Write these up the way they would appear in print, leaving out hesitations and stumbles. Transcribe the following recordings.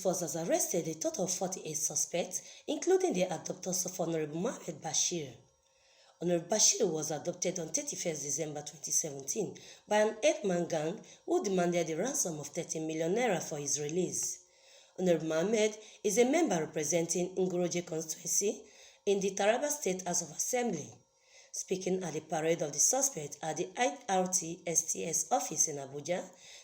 force has arrested a total of 48 suspects, including the adopters of Honorable Mohamed Bashir. Honorable Bashir was adopted on 31st December 2017 by an 8-man gang who demanded a ransom of 13 million naira for his release. Honorable Mohamed is a member representing Ngoroje constituency in the Taraba State House of Assembly. Speaking at the parade of the suspect at the IRT-STS office in Abuja,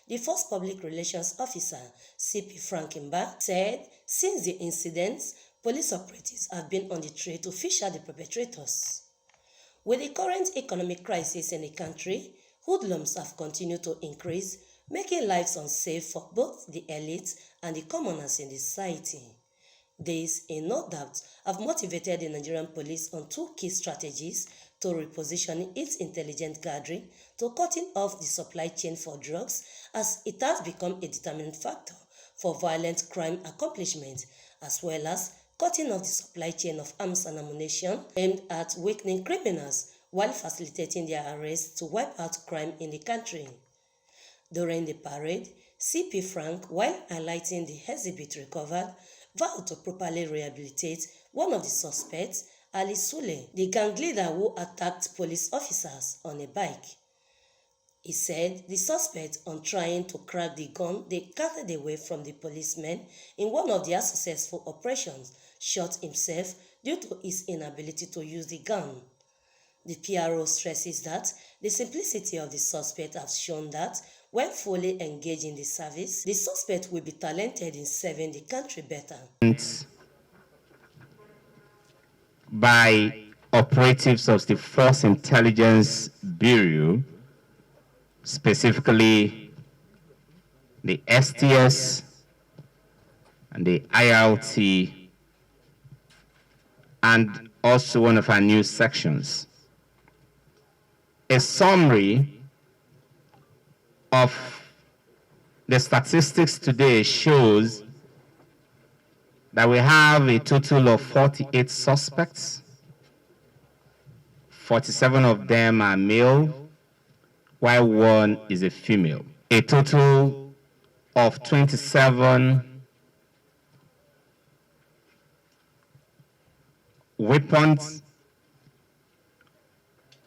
the first public relations officer, CP Frank Mba, said since the incidents, police operatives have been on the trail to fish out the perpetrators. With the current economic crisis in the country, hoodlums have continued to increase, making lives unsafe for both the elites and the commoners in the society. This, in no doubt, have motivated the Nigerian police on two key strategies to repositioning its intelligence gathering to cutting off the supply chain for drugs, as it has become a determinant factor for violent crime accomplishment, as well as cutting off the supply chain of arms and ammunition aimed at weakening criminals while facilitating their arrest to wipe out crime in the country. During the parade, CP Frank, while highlighting the exhibit recovered, vowed to properly rehabilitate one of the suspects, Ali Sule, the gang leader who attacked police officers on a bike. He said the suspect, on trying to crack the gun they gathered away from the policemen in one of their successful operations, shot himself due to his inability to use the gun. The PRO stresses that the simplicity of the suspect has shown that when fully engaged in the service, the suspect will be talented in serving the country better. By operatives of the Force Intelligence Bureau, specifically the STS and the IRT, and also one of our news sections. A summary of the statistics today shows that we have a total of 48 suspects. 47 of them are male, while one is a female. A total of 27 weapons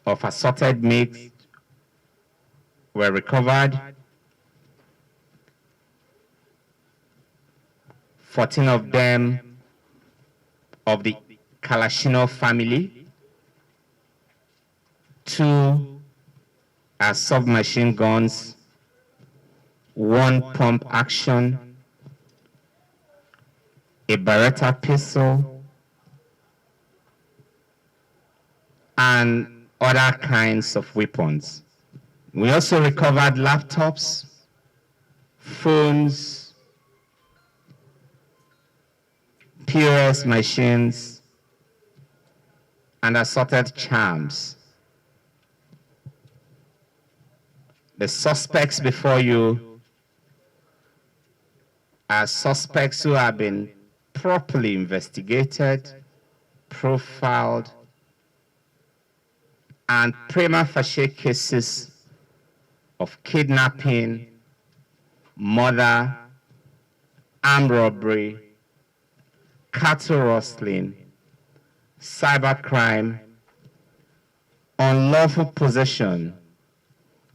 of assorted make were recovered. 14 of them of the Kalashnikov family. 2 are submachine guns, 1 pump action, a Beretta pistol, and other kinds of weapons. We also recovered laptops, phones, POS machines, and assorted charms. The suspects before you are suspects who have been properly investigated, profiled, and prima facie cases of kidnapping, murder, armed robbery, cattle rustling, cybercrime, unlawful possession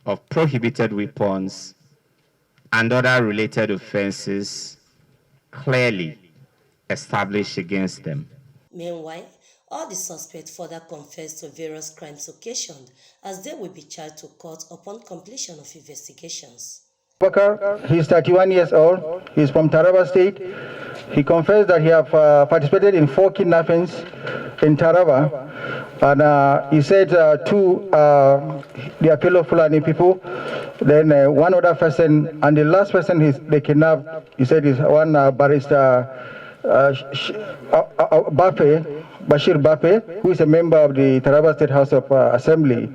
of prohibited weapons, and other related offenses clearly established against them. Meanwhile, all the suspects further confessed to various crimes occasioned, as they will be charged to court upon completion of investigations. Bakar, he's 31 years old. He's from Taraba State. He confessed that he have participated in 4 kidnappings in Taraba. And he said 2 they are fellow Fulani people. Then one other person, and the last person they kidnapped, he said is one barrister Bashir Bape, who is a member of the Taraba State House of Assembly.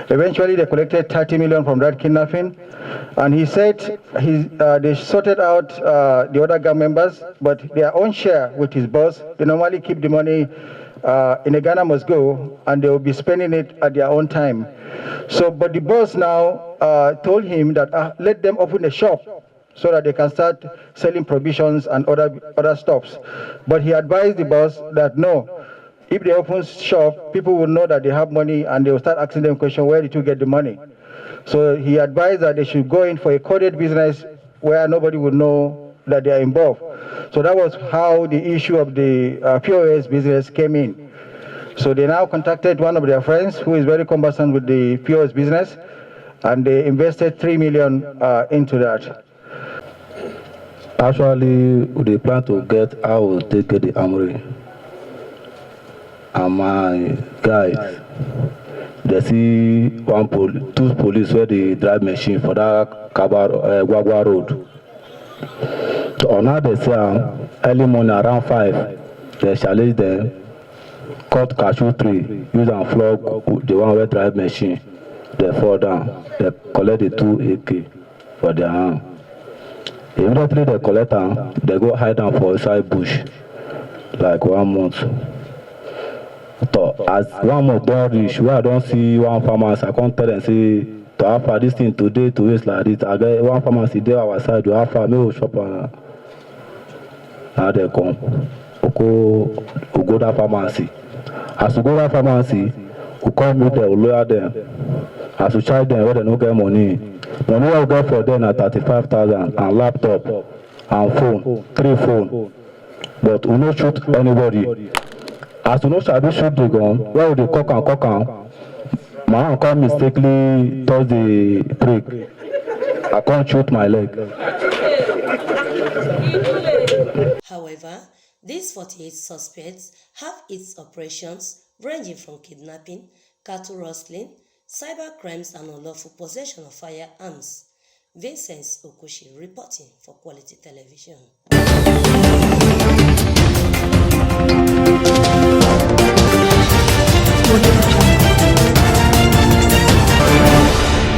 Eventually, they collected 30 million from that kidnapping, and he said they sorted out the other gang members, but their own share with his boss. They normally keep the money in a Ghana must go, and they will be spending it at their own time. So, but the boss now told him that let them open a shop so that they can start selling provisions and other stuffs. But he advised the boss that no, if they open shop, people will know that they have money and they will start asking them questions, where did you get the money? So he advised that they should go in for a coded business where nobody would know that they are involved. So that was how the issue of the POS business came in. So they now contacted one of their friends who is very conversant with the POS business, and they invested 3 million into that. Actually, they plan to get how they get the armory. And my guys, they see two police where they drive machine for that Gwagwa road. So now they say early morning around 5, they challenge them, cut cashew tree, use and flog the one where drive machine. They fall down, they collect the 2 AK for their hand. Immediately they collect them, they go hide them for inside bush, like 1 month. So as 1 month don't reach, where I don't see one pharmacy, I can't tell them, say, to offer this thing today, to waste like this. I get one pharmacy there our side, to offer me shop and now they come. We go that pharmacy. As we go that pharmacy, we come with them, we lawyer them. As we charge them, where they don't get money. Money we get for them at 35,000 and laptop and phone, 3 phones. But we no shoot anybody. As we no sabi shoot the gun, where we dey cock am, my hand come mistakenly touch the brake. I can't shoot my leg. However, these 48 suspects have its operations ranging from kidnapping, cattle rustling, cyber crimes and unlawful possession of firearms. Vincent Okushi reporting for Quality Television.